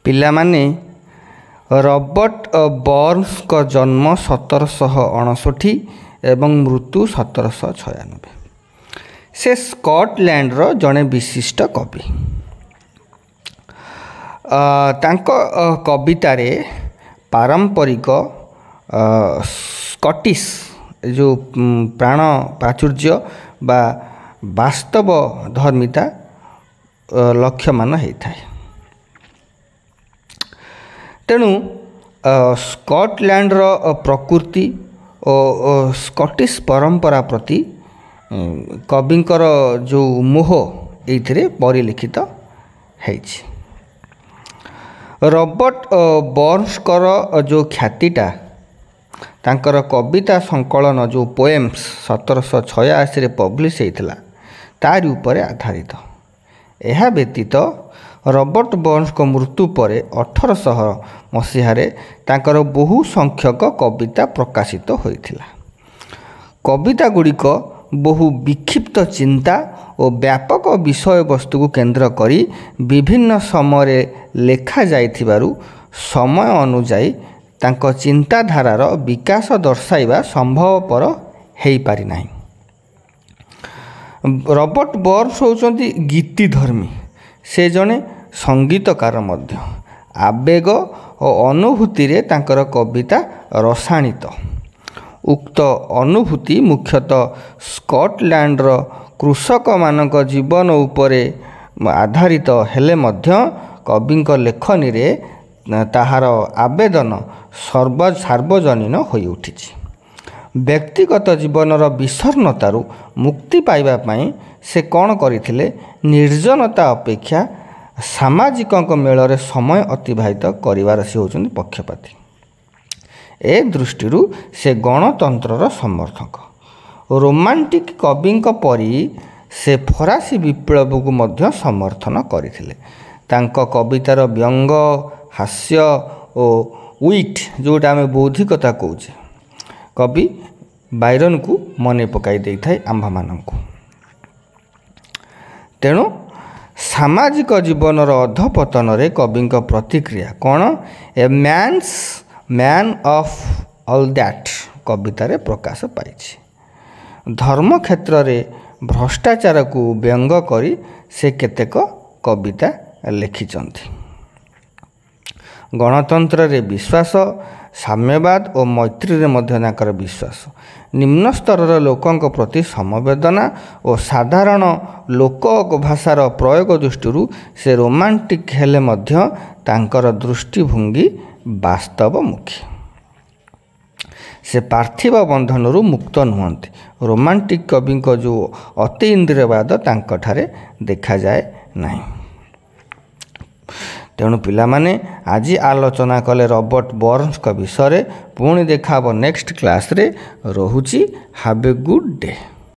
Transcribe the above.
ପିଲାମାନେ ରବର୍ଟ ବର୍ନ୍ସଙ୍କ ଜନ୍ମ 1759 ଏବଂ ମୃତ୍ୟୁ 1796। ସେ ସ୍କଟଲ୍ୟାଣ୍ଡର ଜଣେ ବିଶିଷ୍ଟ କବି। ତାଙ୍କ କବିତାରେ ପାରମ୍ପରିକ ସ୍କଟିଶ୍ ଯେଉଁ ପ୍ରାଣ ପ୍ରାଚୁର୍ଯ୍ୟ ବା ବାସ୍ତବ ଧର୍ମିତା ଲକ୍ଷ୍ୟମାନ ହେଇଥାଏ। ତେଣୁ ସ୍କଟଲ୍ୟାଣ୍ଡର ପ୍ରକୃତି ଓ ସ୍କଟିଶ୍ ପରମ୍ପରା ପ୍ରତି କବିଙ୍କର ଯେଉଁ ମୋହ ଏଇଥିରେ ପରିଲିଖିତ ହେଇଛି। ରବର୍ଟ ବର୍ନ୍ସଙ୍କର ଯେଉଁ ଖ୍ୟାତିଟା ତାଙ୍କର କବିତା ସଂକଳନ ଯେଉଁ ପୋଏମ୍ସ 1786ରେ ପବ୍ଲିଶ ହେଇଥିଲା ତାରି ଉପରେ ଆଧାରିତ। ଏହା ବ୍ୟତୀତ ରବର୍ଟ ବର୍ନ୍ସଙ୍କ ମୃତ୍ୟୁ ପରେ 1800 ମସିହାରେ ତାଙ୍କର ବହୁ ସଂଖ୍ୟକ କବିତା ପ୍ରକାଶିତ ହୋଇଥିଲା। କବିତା ଗୁଡ଼ିକ ବହୁ ବିକ୍ଷିପ୍ତ ଚିନ୍ତା ଓ ବ୍ୟାପକ ବିଷୟବସ୍ତୁକୁ କେନ୍ଦ୍ର କରି ବିଭିନ୍ନ ସମୟରେ ଲେଖାଯାଇଥିବାରୁ ସମୟ ଅନୁଯାୟୀ ତାଙ୍କ ଚିନ୍ତାଧାରାର ବିକାଶ ଦର୍ଶାଇବା ସମ୍ଭବପର ହୋଇପାରିନାହିଁ। ରବର୍ଟ ବର୍ନ୍ସ ହେଉଛନ୍ତି ଗୀତିଧର୍ମୀ। ସେ ଜଣେ ସଙ୍ଗୀତକାର ମଧ୍ୟ। ଆବେଗ ଓ ଅନୁଭୂତିରେ ତାଙ୍କର କବିତା ରସାଣିତ। ଉକ୍ତ ଅନୁଭୂତି ମୁଖ୍ୟତଃ ସ୍କଟଲ୍ୟାଣ୍ଡର କୃଷକମାନଙ୍କ ଜୀବନ ଉପରେ ଆଧାରିତ ହେଲେ ମଧ୍ୟ କବିଙ୍କ ଲେଖନୀରେ ତାହାର ଆବେଦନ ସାର୍ବଜନୀନ ହୋଇଉଠିଛି। ବ୍ୟକ୍ତିଗତ ଜୀବନର ବିଷର୍ଣ୍ଣତାରୁ ମୁକ୍ତି ପାଇବା ପାଇଁ ସେ କ'ଣ କରିଥିଲେ? ନିର୍ଜନତା ଅପେକ୍ଷା ସାମାଜିକଙ୍କ ମେଳରେ ସମୟ ଅତିବାହିତ କରିବାର ସେ ହେଉଛନ୍ତି ପକ୍ଷପାତୀ। ଏ ଦୃଷ୍ଟିରୁ ସେ ଗଣତନ୍ତ୍ରର ସମର୍ଥକ। ରୋମାଣ୍ଟିକ୍ କବିଙ୍କ ପରି ସେ ଫରାସୀ ବିପ୍ଳବକୁ ମଧ୍ୟ ସମର୍ଥନ କରିଥିଲେ। ତାଙ୍କ କବିତାର ବ୍ୟଙ୍ଗ, ହାସ୍ୟ ଓ ୱିଟ୍ ଯେଉଁଟା ଆମେ ବୌଦ୍ଧିକତା କହୁଛେ କବି ବାଇରନକୁ ମନେ ପକାଇ ଦେଇଥାଏ ଆମ୍ଭମାନଙ୍କୁ। ତେଣୁ ସାମାଜିକ ଜୀବନର ଅଧପତନରେ କବିଙ୍କ ପ୍ରତିକ୍ରିୟା କ'ଣ? A man of all that କବିତାରେ ପ୍ରକାଶ ପାଇଛି। ଧର୍ମ କ୍ଷେତ୍ରରେ ଭ୍ରଷ୍ଟାଚାରକୁ ବ୍ୟଙ୍ଗ କରି ସେ କେତେକ କବିତା ଲେଖିଛନ୍ତି। ଗଣତନ୍ତ୍ରରେ ବିଶ୍ୱାସ, ସାମ୍ୟବାଦ ଓ ମୈତ୍ରୀରେ ମଧ୍ୟ ତାଙ୍କର ବିଶ୍ୱାସ। ନିମ୍ନ ସ୍ତରର ଲୋକଙ୍କ ପ୍ରତି ସମବେଦନା ଓ ସାଧାରଣ ଲୋକ ଭାଷାର ପ୍ରୟୋଗ ଦୃଷ୍ଟିରୁ ସେ ରୋମାଣ୍ଟିକ୍ ହେଲେ ମଧ୍ୟ ତାଙ୍କର ଦୃଷ୍ଟିଭଙ୍ଗୀ ବାସ୍ତବମୁଖୀ। ସେ ପାର୍ଥିବ ବନ୍ଧନରୁ ମୁକ୍ତ ନୁହନ୍ତି। ରୋମାଣ୍ଟିକ୍ କବିଙ୍କ ଯେଉଁ ଅତୀନ୍ଦ୍ରିୟବାଦ ତାଙ୍କଠାରେ ଦେଖାଯାଏ ନାହିଁ। ତେଣୁ ପିଲାମାନେ ଆଜି ଆଲୋଚନା କଲେ ରବର୍ଟ ବର୍ନ୍ସଙ୍କ ବିଷୟରେ। ପୁଣି ଦେଖା ହେବ ନେକ୍ସଟ କ୍ଲାସ୍ରେ। ରହୁଛି। Have a good day.